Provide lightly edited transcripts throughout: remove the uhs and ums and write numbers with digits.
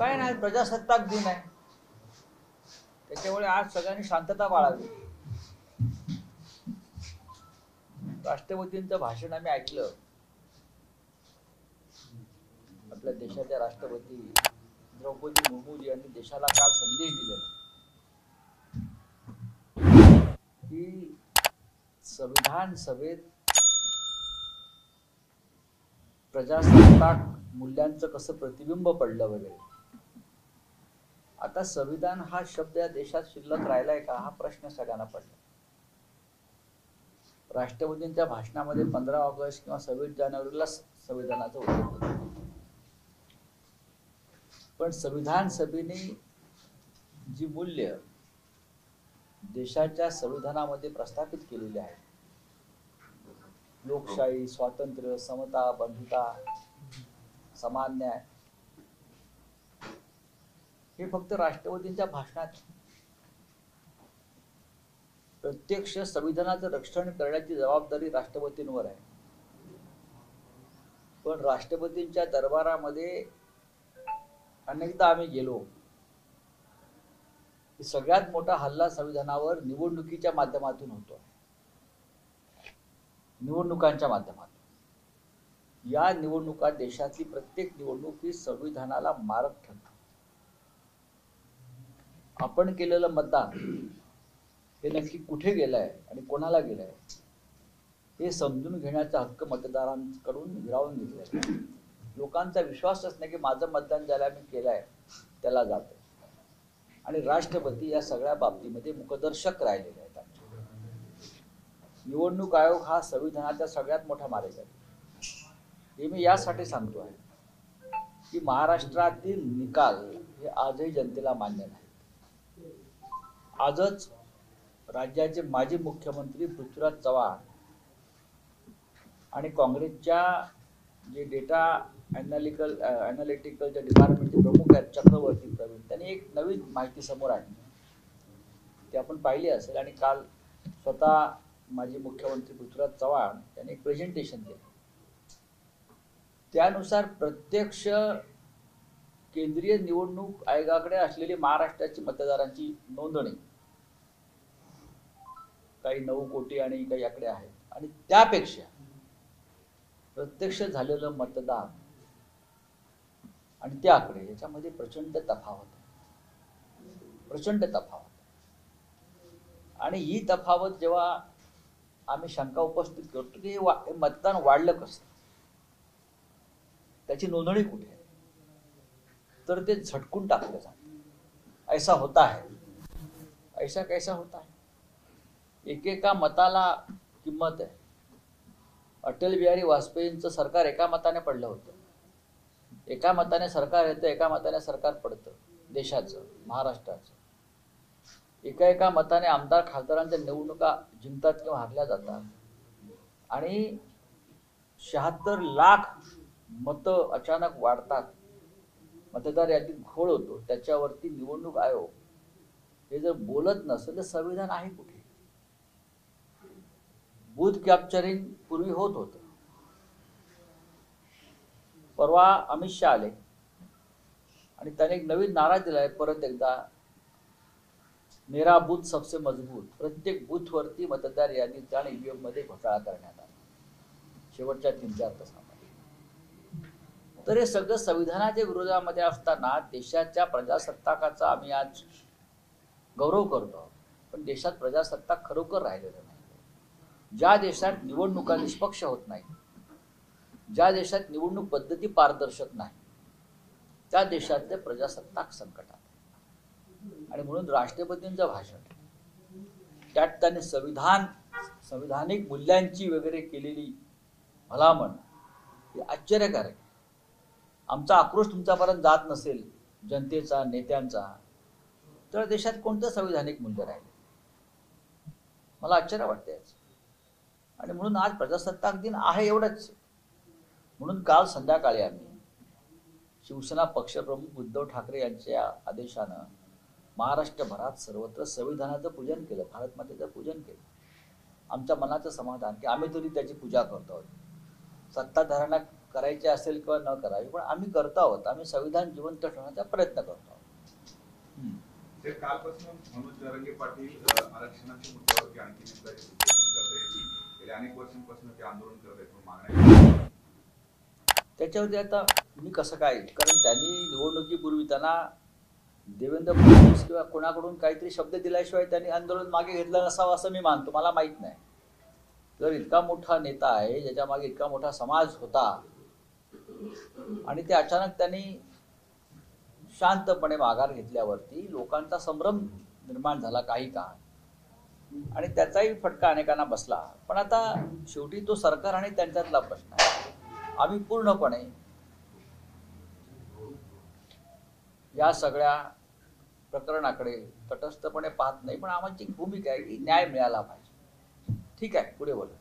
काय नाही, प्रजासत्ताक दिन आहे, त्याच्यामुळे आज सगळ्यांनी शांतता पाळावी. राष्ट्रपतींचं भाषण आम्ही ऐकलं. आपल्या देशाच्या राष्ट्रपती द्रौपदी मुर्मू यांनी देशाला काल संदेश दिलेला की संविधान सभेत प्रजासत्ताक मूल्यांचं कसं प्रतिबिंब पडलं वगैरे. आता संविधान हा शब्द या देशात शिल्लक राहिलाय का, हा प्रश्न सगळ्यांना पडला. राष्ट्रपतींच्या भाषणामध्ये 15 ऑगस्ट किंवा 26 जानेवारीला संविधानाचा उल्लेख होता, पण संविधान सभेने जी मूल्य देशाच्या संविधानामध्ये प्रस्थापित केलेली आहे, लोकशाही, स्वातंत्र्य, समता, बंधुता, समान न्याय, हे फक्त राष्ट्रपतींच्या भाषणात. प्रत्यक्ष संविधानाचं रक्षण करण्याची जबाबदारी राष्ट्रपतींवर आहे. पण राष्ट्रपतींच्या दरबारामध्ये अनेकदा आम्ही गेलो की सगळ्यात मोठा हल्ला संविधानावर निवडणुकीच्या माध्यमातून होतो, निवडणुकांच्या माध्यमातून. या निवडणुका, देशातली प्रत्येक निवडणूक ही संविधानाला मारक ठरते. आपण केलेलं मतदान हे नक्की कुठे गेलंय आणि कोणाला गेलंय हे समजून घेण्याचा हक्क मतदारांकडून हिरावून घेतलाय. लोकांचा विश्वासच नाही की माझं मतदान ज्याला मी केलंय त्याला जातं. आणि राष्ट्रपती या सगळ्या बाबतीमध्ये मुखदर्शक राहिलेले आहेत. निवडणूक आयोग हा संविधानाचा सगळ्यात मोठा मारेकरी. हे मी यासाठी सांगतो आहे की महाराष्ट्रातील निकाल हे आजही जनतेला मान्य नाही. आजच राज्याचे माजी मुख्यमंत्री पृथ्वीराज चव्हाण आणि काँग्रेसच्या जे डेटा अॅनालिटिकलच्या डिपार्टमेंटचे प्रमुख आहेत चक्रवर्ती प्रवीण, त्यांनी एक नवीन माहिती समोर आणली, ती आपण पाहिली असेल. आणि काल स्वतः माजी मुख्यमंत्री पृथ्वीराज चव्हाण यांनी एक प्रेझेंटेशन केलं. त्यानुसार प्रत्यक्ष केंद्रीय निवडणूक आयोगाकडे असलेली महाराष्ट्राची मतदारांची नोंदणी काही 9 कोटी आणि काही आकडे आहेत, आणि त्यापेक्षा प्रत्यक्ष झालेलं मतदान आणि ते आकडे याच्यामध्ये प्रचंड तफावत आहे, प्रचंड तफावत. आणि ही तफावत जेव्हा आम्ही शंका उपस्थित करतो की हे मतदान वाढलं कसं, त्याची नोंदणी कुठे आहे, तर ते झटकून टाकलं जातं. ऐसा होता है, ऐसा कैसा होता है. एकेका मताला किंमत आहे. अटल बिहारी वाजपेयींचं सरकार एका मताने पडलं होतं. एका मताने सरकार येतं, एका मताने सरकार पडतं, देशाचं, महाराष्ट्राचं. एका मताने आमदार खासदारांच्या निवडणुका जिंकतात किंवा हारल्या जातात. आणि 76 लाख मतं अचानक वाढतात, मतदार यादीत घोळ होतो. त्याच्यावरती निवडणूक आयोग हे जर बोलत नसेल तर संविधान आहे कुठे. बूथ कॅप्चरिंग पूर्वी होत होतं. परवा अमित शहा आले आणि त्याने एक नवीन नारा दिलाय परत एकदा, मेरा बूथ सबसे मजबूत. प्रत्येक बूथवरती मतदार यादीचा आणि ईव्हीएम मध्ये घोटाळा करण्यात आला शेवटच्या 3-4 तासामध्ये. तर हे सगळं संविधानाच्या विरोधामध्ये असताना देशाच्या प्रजासत्ताकाचा आम्ही आज गौरव करतो, पण देशात प्रजासत्ताक खरोखर राहिलेलं नाही. ज्या देशात निवडणुका निष्पक्ष होत नाही, ज्या देशात निवडणूक पद्धती पारदर्शक नाही, त्या देशातले प्रजासत्ताक संकटात. आणि म्हणून राष्ट्रपतींचं भाषण त्यात त्यांनी संविधानिक मूल्यांची वगैरे केलेली भलामण ही आश्चर्यकारक. आमचा आक्रोश तुमच्यापर्यंत जात नसेल जनतेचा, नेत्यांचा, तर देशात कोणतं संविधानिक मूल्य राहिले, मला आश्चर्य वाटते. आणि म्हणून आज प्रजासत्ताक दिन आहे एवढंच. म्हणून काल संध्याकाळी आम्ही शिवसेना पक्षप्रमुख उद्धव ठाकरे यांच्या आदेशानं महाराष्ट्रभरात सर्वत्र संविधानाचं पूजन केलं, भारतमातेचं पूजन केलं. आमच्या मनाचं समाधान की आम्ही तरी त्याची पूजा करतो. सत्ताधाऱ्यांना करायची असेल किंवा न करावी, पण आम्ही करत आहोत. आम्ही संविधान जिवंत ठेवण्याचा प्रयत्न करतो आहोत. ते कालपासून मनोज जरांगे पाटील आरक्षणाच्या मुद्द्यावरती आणखी गेल्या अनेक वर्षांपासून ते आंदोलन करत आहेत, मागण्या. त्याच्यावरती आता मी कसं काय, कारण त्यांनी निवडणुकीपूर्वी त्यांना देवेंद्र फडणवीस किंवा कोणाकडून काहीतरी शब्द दिल्याशिवाय त्यांनी आंदोलन मागे घेतलं नसावं असं मी मानतो. मला माहीत नाही. जर इतका मोठा नेता आहे, ज्याच्या मागे इतका मोठा समाज होता, आणि ते अचानक त्यांनी शांतपणे माघार घेतल्यावरती लोकांचा संभ्रम निर्माण झाला काही काळ, आणि त्याचाही फटका अनेकांना बसला. पण आता शेवटी तो सरकार आणि त्यांच्यातला प्रश्न आहे. आम्ही पूर्णपणे या सगळ्या प्रकरणाकडे तटस्थपणे पाहत नाही, पण आमची भूमिका आहे की न्याय मिळाला पाहिजे. ठीक आहे, पुढे बोला.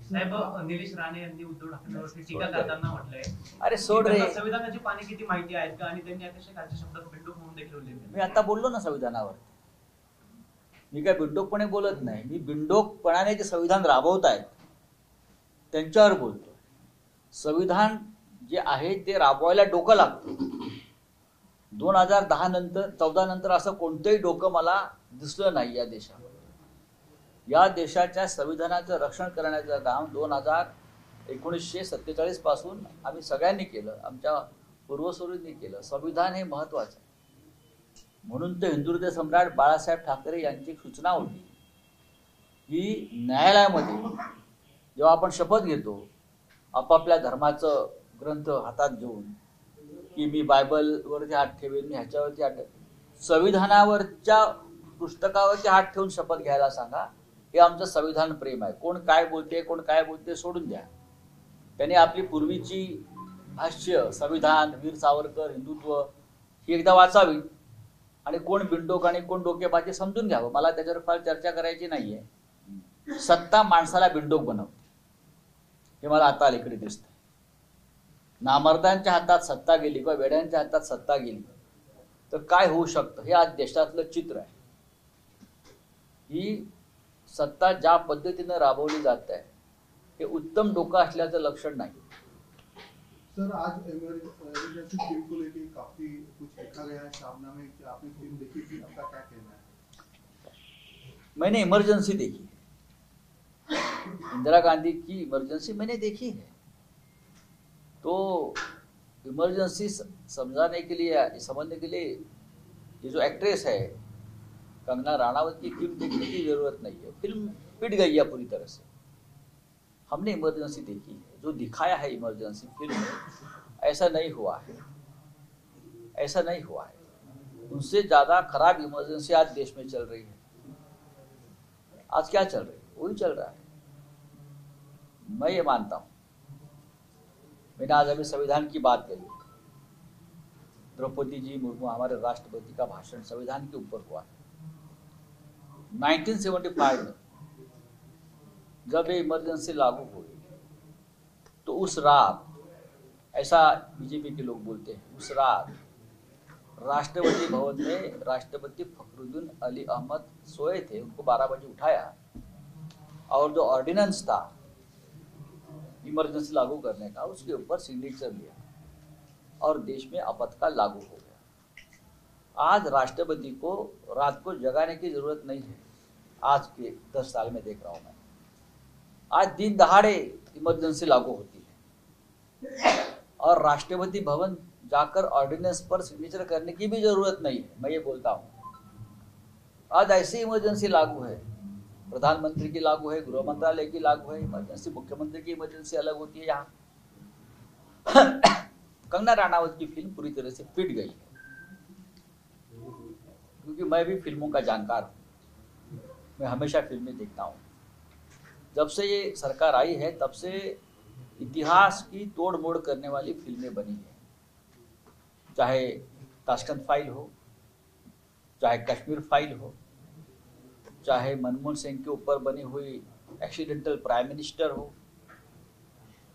साहेब, निलेश राणे यांनी उद्धव ठाकरेंवरती टीका करताना म्हटलंय, अरे सोड रे, संविधानाची पाने किती माहिती आहेत का, आणि त्यांनी अतिशय खालच्या शब्दात बिंडूक म्हणून देखील उल्लेख केला. मी आता बोललो ना संविधानावर. मी काय बिंडोकपणे बोलत नाही. मी बिंडोकपणाने जे संविधान राबवत आहेत त्यांच्यावर बोलतो. संविधान जे आहे ते राबवायला डोकं लागतं. 2010 नंतर 14 नंतर असं कोणतंही डोकं मला दिसलं नाही या देशामध्ये. या देशाच्या संविधानाचं रक्षण करण्याचं काम 1947 पासून आम्ही सगळ्यांनी केलं, आमच्या पूर्वसुरींनी केलं. संविधान हे महत्वाचं आहे. म्हणून तर हिंदुहृदय सम्राट बाळासाहेब ठाकरे यांची सूचना होती की न्यायालयामध्ये जेव्हा आपण शपथ घेतो आपापल्या धर्माचं ग्रंथ हातात घेऊन, की मी बायबलवरती हात ठेवेन, मी ह्याच्यावरती हात ठेवेन, संविधानावरच्या पुस्तकावरती हात ठेवून शपथ घ्यायला सांगा. हे आमचं संविधान प्रेम आहे. कोण काय बोलते सोडून द्या. त्यांनी आपली पूर्वीची भाष्य संविधान, वीर सावरकर, हिंदुत्व ही एकदा वाचावी, आणि कोण बिंडोक आणि कोण डोकेबाजी समजून घ्यावं. मला त्याच्यावर फार चर्चा करायची नाहीये. सत्ता माणसाला बिंडोक बनवते हे मला आता अलीकडे दिसतंय. नामर्दांच्या हातात सत्ता गेली किंवा वेड्यांच्या हातात सत्ता गेली तर काय होऊ शकतं हे आज देशातलं चित्र आहे. ही सत्ता ज्या पद्धतीनं राबवली जात आहे हे उत्तम डोकं असल्याचं लक्षण नाही. सर, आज इमरजेंसी फिल्म को लेके काफी कुछ लिखा गया है शाहनामे में, आपने फिल्म देखी थी, आपका क्या कहना है? मैंने इमरजेंसी देखी, इंदिरा गांधी की इमरजेंसी मैंने देखी है. तो इमरजेंसी समझने के लिए ये जो एक्ट्रेस है कंगना राणावत की फिल्म देखने की जरूरत नहीं है. फिल्म पिट गई है पूरी तरह से. हमने इमरजेंसी देखी है. जो दिखाया है इमरजेंसी फिल्म में ऐसा नहीं हुआ है, ऐसा नहीं हुआ है. उनसे ज्यादा खराब इमरजेंसी आज देश में चल रही है. आज क्या चल रही है? वही चल रहा है. मैं ये मानता हूं. मैंने आज अभी संविधान की बात करी. द्रौपदी जी मुर्मू हमारे राष्ट्रपति का भाषण संविधान के ऊपर हुआ है. 1975 में जब ये इमरजेंसी लागू हुई तो उस रात, ऐसा बीजेपी के लोग बोलते हैं, उस रात राष्ट्रपति भवन में राष्ट्रपति फखरुद्दीन अली अहमद सोए थे. उनको 12 बजे उठाया और जो ऑर्डिनेंस था इमरजेंसी लागू करने का उसके ऊपर सिग्नेचर लिया और देश में आपातकाल लागू हो गया. आज राष्ट्रपति को रात को जगाने की जरूरत नहीं है. आज के 10 साल में देख रहा हूं मैं, आज दिन दहाड़े इमरजेंसी लागू होती है और राष्ट्रपति भवन जाकर ऑर्डिनेंस पर सिग्नेचर करने की भी जरूरत नहीं है. मैं ये बोलता हूं आज ऐसी इमरजेंसी लागू है, प्रधानमंत्री की लागू है, गृह मंत्रालय की लागू है इमरजेंसी, मुख्यमंत्री की इमरजेंसी अलग होती है. यहाँ कंगना राणावत की फिल्म पूरी तरह से पिट गई है. क्योंकि मैं भी फिल्मों का जानकार हूं, मैं हमेशा फिल्में देखता हूं. जब से ये सरकार आई है तब से इतिहास की तोड़ मोड़ करने वाली फिल्में बनी है. चाहे ताशकंद फाइल हो, चाहे कश्मीर फाइल हो, चाहे मनमोहन सिंह के ऊपर बनी हुई एक्सीडेंटल प्राइम मिनिस्टर हो,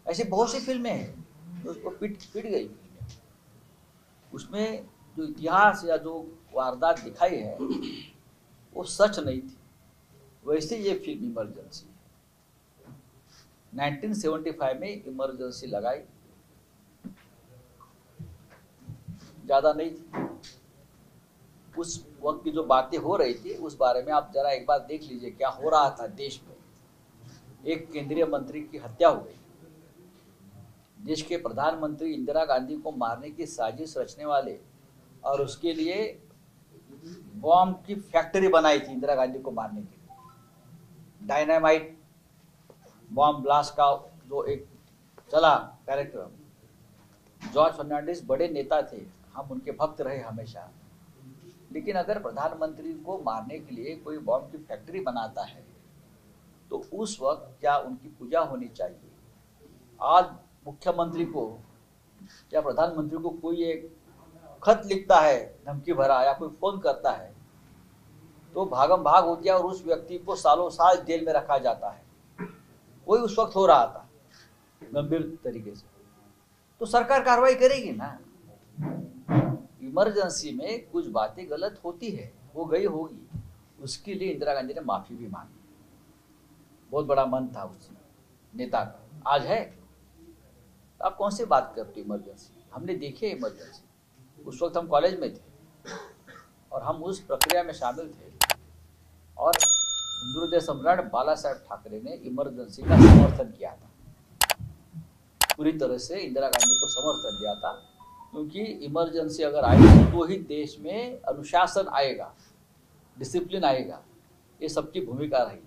ऐसी बहुत सी फिल्में हैं तो उसको पिट गई. उसमें जो इतिहास या जो वारदात दिखाई है वो सच नहीं थी. वैसे ये फिल्म इमरजेंसी है. 1975 में इमरजेंसी लगाई ज़्यादा नहीं थी। उस वक्त की जो बातें हो रही थी उस बारे में आप जरा एक बार देख लीजिए क्या हो रहा था देश में। एक केंद्रीय मंत्री की हत्या हो गई, देश के प्रधानमंत्री इंदिरा गांधी को मारने की साजिश रचने वाले और उसके लिए बॉम्ब की फैक्ट्री बनाई थी इंदिरा गांधी को मारने के लिए। डायनामाइट बॉम्ब ब्लास्ट का जो एक चला कार्यक्रम। जॉर्ज फर्नांडिस बड़े नेता थे, हम उनके भक्त रहे हमेशा, लेकिन अगर प्रधानमंत्री को मारने के लिए कोई बॉम्ब की फैक्ट्री बनाता है तो उस वक्त क्या उनकी पूजा होनी चाहिए? आज मुख्यमंत्री को या प्रधानमंत्री को कोई एक खत लिखता है धमकी भरा या कोई फोन करता है तो भागम भाग होती है और उस व्यक्ति को सालों साल जेल में रखा जाता है। वही उस वक्त हो रहा था गंभीर तरीके से। तो सरकार कार्रवाई करेगी ना। इमरजेंसी में कुछ बातें गलत होती है, वो गई होगी, उसके लिए इंदिरा गांधी ने माफी भी मांगी। बहुत बड़ा मन था उस नेता का, आज है। आप कौन सी बात करते हो इमरजेंसी? हमने देखी है इमरजेंसी। उस वक्त हम कॉलेज में थे और हम उस प्रक्रिया में शामिल थे और हिंदू हृदय सम्राट बाला साहेब ठाकरे ने इमरजेंसी का समर्थन किया था, पूरी तरह से इंदिरा गांधी को समर्थन दिया था, क्योंकि इमरजेंसी अगर आएगी तो ही देश में अनुशासन आएगा, डिसिप्लिन आएगा। ये सबकी भूमिका रही,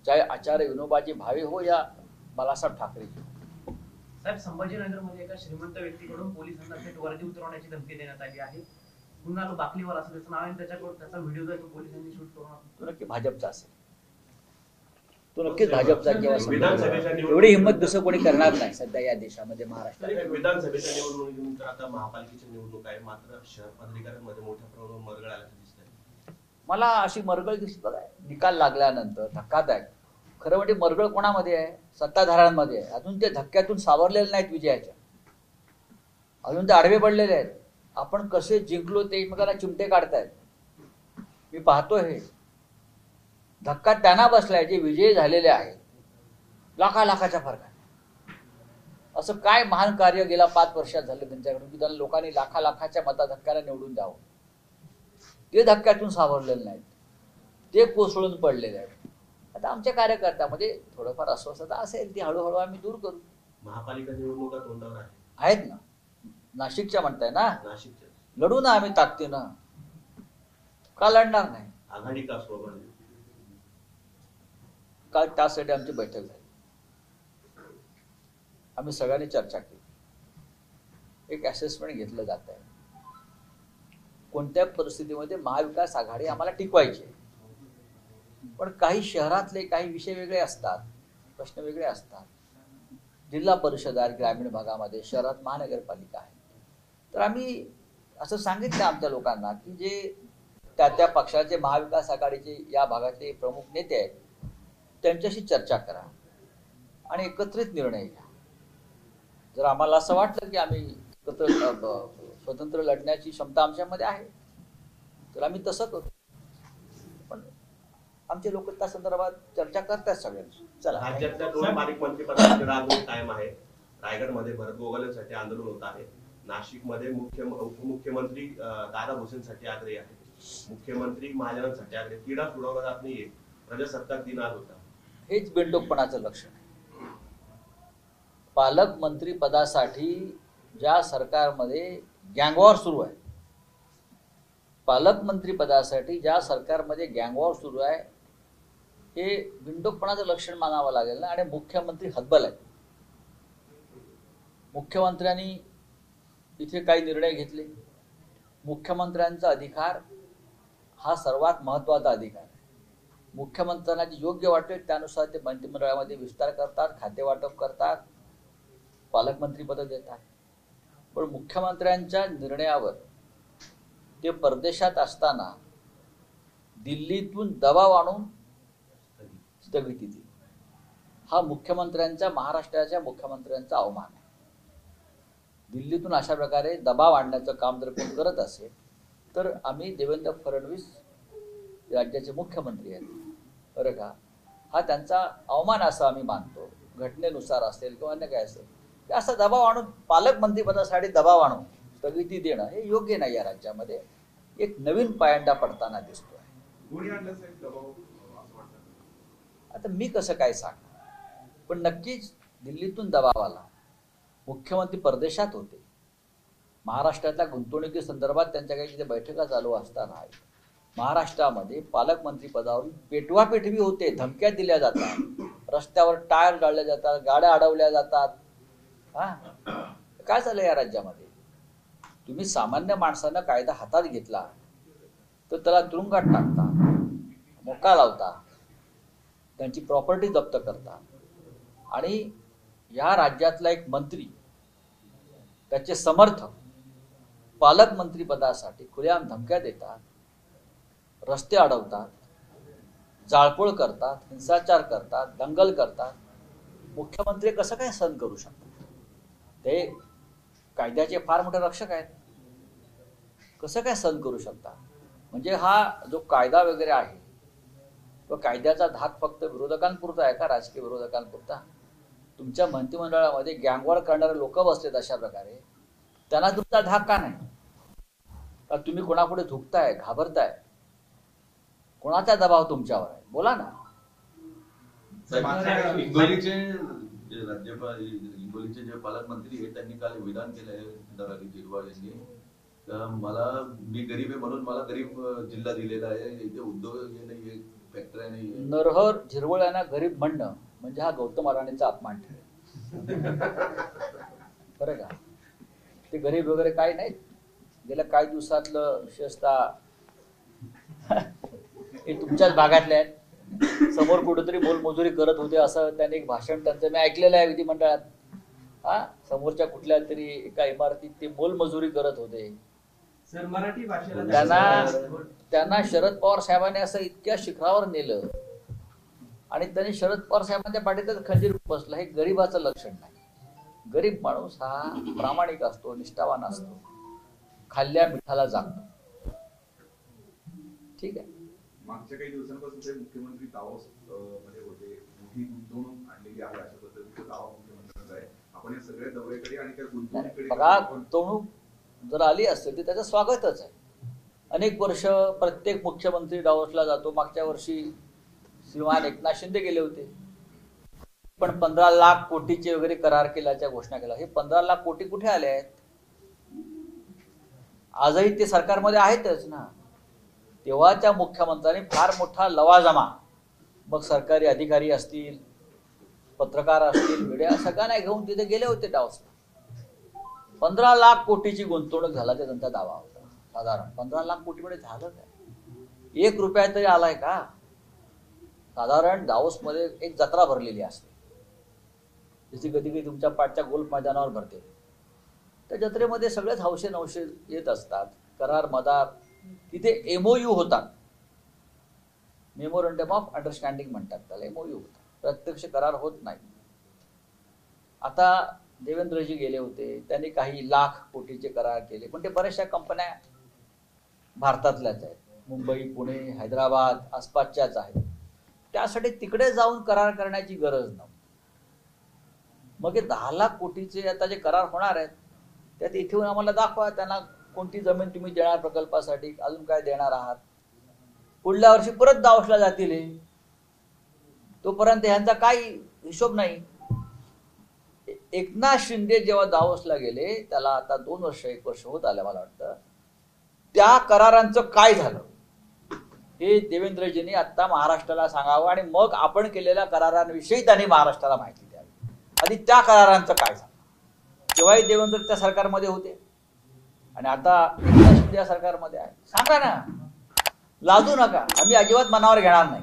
चाहे आचार्य विनोबाजी भावे हो या बालासाहेब ठाकरे जी हो। साहेब, संभाजीनगरमध्ये एका श्रीमंत व्यक्तीकडून पोलिसांना थेट वर्दी उतरवण्याची धमकी देण्यात आली आहे। कुणाल बाकलीवाला असं त्याचं नाव आहे, त्याचा व्हिडिओ जो पोलिसांनी शूट करून तो नक्की भाजपचा असेल, तो नक्कीच भाजपचा किंवा एवढी हिंमत दुसरं कोणी करणार नाही सध्या या देशामध्ये, महाराष्ट्रात। विधानसभेच्या निवडणुकीनंतर आता महापालिकेची निवडणूक आहे, मात्र शहर पदाधिकाऱ्यांमध्ये मोठ्या प्रमाणावर मरगळ आल्याचं दिसतंय। मला अशी मरगळ दिसत बघा, निकाल लागल्यानंतर धक्कादायक। खरं म्हणजे मरगळ कोणामध्ये आहे? सत्ताधाऱ्यांमध्ये आहे। अजून ते धक्क्यातून सावरलेले नाहीत विजयाच्या, अजून ते आडवे पडलेले आहेत। आपण कसे जिंकलो ते एकमेकांना चिमटे काढतायत, मी पाहतोय हे। धक्का त्यांना बसलाय जे विजयी झालेले आहेत, लाखाच्या फरकाने। असं काय महान कार्य गेल्या 5 वर्षात झालं त्यांच्याकडून की त्यांना लोकांनी लाखाच्या मताधक्क्याला निवडून द्यावं? ते धक्क्यातून सावरलेले नाहीत, ते कोसळून पडलेले आहेत। आता आमच्या कार्यकर्त्यामध्ये थोडंफार अस्वस्थता असेल, ती हळूहळू आम्ही दूर करू। महापालिका निवडणुका तोंडावर आहेत ना, नाशिकच्या म्हणताय ना, नाशिकच्या लढू ना आम्ही ताकदीनं, का लढणार नाही? आघाडी का सोबत? काल त्यासाठी आमची बैठक झाली, आम्ही सगळ्यांनी चर्चा केली, एक असेसमेंट घेतलं जात आहे कोणत्या परिस्थितीमध्ये महाविकास आघाडी आम्हाला टिकवायची आहे। पण काही शहरातले काही विषय वेगळे असतात, प्रश्न वेगळे असतात। जिल्हा परिषद आहे ग्रामीण भागामध्ये, शहरात महानगरपालिका आहे। तर आम्ही असं सांगितलं आमच्या लोकांना की जे त्या पक्षाचे महाविकास आघाडीचे या भागातले प्रमुख नेते आहेत त्यांच्याशी चर्चा करा आणि एकत्रित निर्णय घ्या। जर आम्हाला असं वाटलं की आम्ही स्वतंत्र लढण्याची क्षमता आमच्यामध्ये आहे तर आम्ही तसं करू। पण आमचे लोक त्या संदर्भात चर्चा करतात सगळ्यांशी। चला, राज्यातल्या 2 पालिका मंत्रिपदांची राजधानी कायम आहे। रायगडमध्ये भरत गोगालेंसाठी आंदोलन होत आहे, नाशिकमध्ये उपमुख्यमंत्री दादा भुसेंसाठी आग्रही आहे, मुख्यमंत्री महाजनांसाठी आग्रही। तिढा सोडवला जात नाहीये, प्रजासत्ताक दिन आज होता। हेच बिनडोकपणाचं लक्षण आहे। पालकमंत्री पदासाठी ज्या सरकारमध्ये गँगवॉर सुरू आहे, पालकमंत्री पदासाठी ज्या सरकारमध्ये गँगवॉर सुरू आहे, हे बिनडोकपणाचं लक्षण मानावं लागेल ना। आणि मुख्यमंत्री हतबल आहेत, मुख्यमंत्र्यांनी इथे काही निर्णय घेतले। मुख्यमंत्र्यांचा अधिकार हा सर्वात महत्त्वाचा अधिकार आहे। मुख्यमंत्र्यांना जे योग्य वाटेल त्यानुसार ते मंत्रिमंडळामध्ये विस्तार करतात, खाते वाटप करतात, पालकमंत्री पद देतात। पण मुख्यमंत्र्यांच्या निर्णयावर ते परदेशात असताना दिल्लीतून दबाव आणून स्थगिती दिली, हा मुख्यमंत्र्यांचा, महाराष्ट्राच्या मुख्यमंत्र्यांचा अवमान आहे। दिल्लीतून अशा प्रकारे दबाव आणण्याचं काम जर कोण करत असेल तर आम्ही देवेंद्र फडणवीस राज्याचे मुख्यमंत्री आहेत बरं का, हा त्यांचा अवमान असं आम्ही मानतो। घटनेनुसार असेल किंवा अन्य काय असेल, असा दबाव आणून पालकमंत्री पदासाठी दबाव आणून स्थगिती देणं हे योग्य नाही. या राज्यामध्ये एक नवीन पायंडा पडताना दिसतोय. कोणी आणलं साहेब दबाव असं वाटतं? आता मी कसं काय सांगणार, पण नक्कीच दिल्लीतून दबाव आला. मुख्यमंत्री परदेशात होते. महाराष्ट्रातल्या गुंतवणुकी संदर्भात त्यांच्या काही तिथे बैठका चालू असताना महाराष्ट्रामध्ये पालकमंत्री पदावरून पेटवापेटवी होते, धमक्या दिल्या जातात, रस्त्यावर टायर जाळले जातात, गाड्या अडवल्या जातात. काय झालं या राज्यामध्ये? तुम्ही सामान्य माणसानं कायदा हातात घेतला तर त्याला तुरुंगात टाकता, मोका लावता, त्यांची प्रॉपर्टी जप्त करता आणि या राज्यातला एक मंत्री त्याचे समर्थक पालकमंत्री पदासाठी खुलेआम धमक्या देतात, रस्ते अडवतात, जाळपोळ करतात, हिंसाचार करतात, दंगल करतात. मुख्यमंत्री कसं काय सहन करू शकतात? ते कायद्याचे फार मोठे रक्षक आहेत. कसं काय सहन करू शकतात? म्हणजे हा जो कायदा वगैरे आहे तो कायद्याचा धाक फक्त विरोधकांपुरता आहे का? राजकीय विरोधकांपुरता? तुमच्या मंत्रिमंडळामध्ये गँगवॉर करणारे लोक बसलेत अशा प्रकारे, त्यांना तुमचा धाक का नाही? तुम्ही कोणापुढे झुकताय, घाबरताय? कोणाचा दबाव तुमच्यावर आहे? बोला ना. हिंगोलीचे जे राज्यपाल, हिंगोलीचे जे पालकमंत्री आहेत त्यांनी काल विधान केलंय नरहरी झिरवाळ यांनी, तर मी गरीब आहे म्हणून मला गरीब जिल्हा दिलेला आहे, इथे उद्योग नाहीये, फॅक्टरी नाहीये. नरहर झिरवळ यांना गरीब म्हणणं म्हणजे हा गौतम अडाणीचा अपमान ठरेल. बरं का? ते गरीब वगैरे काही नाहीत. गेल्या काही दिवसातलं विशेषतः हे तुमच्याच भागातले आहेत. समोर कुठेतरी मोलमजुरी करत होते असं त्यांनी एक भाषण त्यांचं मी ऐकलेलं आहे विधिमंडळात. समोरच्या कुठल्या तरी एका इमारतीत ते मोलमजुरी करत होते. सर, मराठी भाषेला त्यांना शरद पवार साहेबांनी असं इतक्या शिखरावर नेलं आणि त्यांनी शरद पवार साहेबांच्या पाठीतच खंजीर बसला. हे गरीबाचं लक्षण नाही. गरीब माणूस हा प्रामाणिक असतो, निष्ठावान असतो, खाल्ल्या मिठाला जागतो. ठीक आहे. मागच्या काही दिवसांपासून ते मुख्यमंत्री दावोस मध्ये होते, मोठी गुंतवणूक आणलेली आहे अशा पद्धतीचा दावा मुख्यमंत्र्यांचा आहे. आपण या सगळ्या दौऱ्याकडे आणि त्या गुंतवणुकीकडे बघा, गुंतवणूक जर आली असेल तर त्याचं स्वागतच आहे. अनेक वर्ष प्रत्येक मुख्यमंत्री दावोसला जातो. मागच्या वर्षी श्रीमान एकनाथ शिंदे गेले होते, पण 15 लाख कोटीचे वगैरे करार केल्याच्या घोषणा केल्या. हे 15 लाख कोटी कुठे आले आहेत? आजही ते सरकारमध्ये आहेतच ना. तेव्हाच्या मुख्यमंत्र्यांनी फार मोठा लवाजमा, मग सरकारी अधिकारी असतील, पत्रकार असतील, मीडिया, सगळ्यांना घेऊन तिथे गेले होते दावोसला. 15 लाख कोटीची गुंतवणूक झाल्याचा त्यांचा दावा होता. साधारण 15 लाख कोटीमध्ये झालं काय? 1 रुपया तरी आलाय का? साधारण दावोसमध्ये एक जत्रा भरलेली असते, जशी कधी कधी तुमच्या पाठच्या गोल्फ मैदानावर भरते. त्या जत्रेमध्ये सगळेच हौशे नवशे येत असतात. करार मदार तिथे एमओयू होतात, मेमोरंडम ऑफ अंडरस्टँडिंग म्हणतात त्याला. एमओयू होतात, प्रत्यक्ष करार होत नाही. आता देवेंद्रजी गेले होते, त्यांनी काही लाख कोटीचे करार केले, पण ते बऱ्याचशा कंपन्या भारतातल्याच आहेत, मुंबई, पुणे, हैदराबाद आसपासच्याच आहेत. त्यासाठी तिकडे जाऊन करार करण्याची गरज नव्हती. मग हे 10 लाख कोटीचे आता जे करार होणार आहेत त्यात इथे येऊन आम्हाला दाखवा, त्यांना कोणती जमीन तुम्ही देणार प्रकल्पासाठी, अजून काय देणार आहात. पुढल्या वर्षी परत दावोसला जातील. तोपर्यंत ह्यांचा काही हिशोब नाही. एकनाथ शिंदे जेव्हा दावोसला गेले त्याला आता 2 वर्ष 1 वर्ष होत आलं मला वाटतं. त्या करारांचं काय झालं हे देवेंद्रजींनी आता महाराष्ट्राला सांगावं आणि मग आपण केलेल्या करारांविषयी त्यांनी महाराष्ट्राला माहिती द्यावी. आधी त्या करारांचं काय झालं? तेव्हाही देवेंद्र त्या सरकारमध्ये होते आणि आता एकनाथ शिंदे या सरकारमध्ये आहे. सांगा ना, लाजू नका. आम्ही अजिबात मनावर घेणार नाही.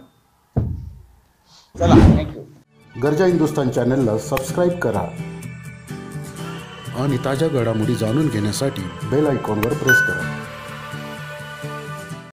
चला, थँक्यू. गर्जा हिंदुस्तान चॅनलला सबस्क्राईब करा आणि ताज्या घडामोडी जाणून घेण्यासाठी बेल आयकॉनवर प्रेस करा.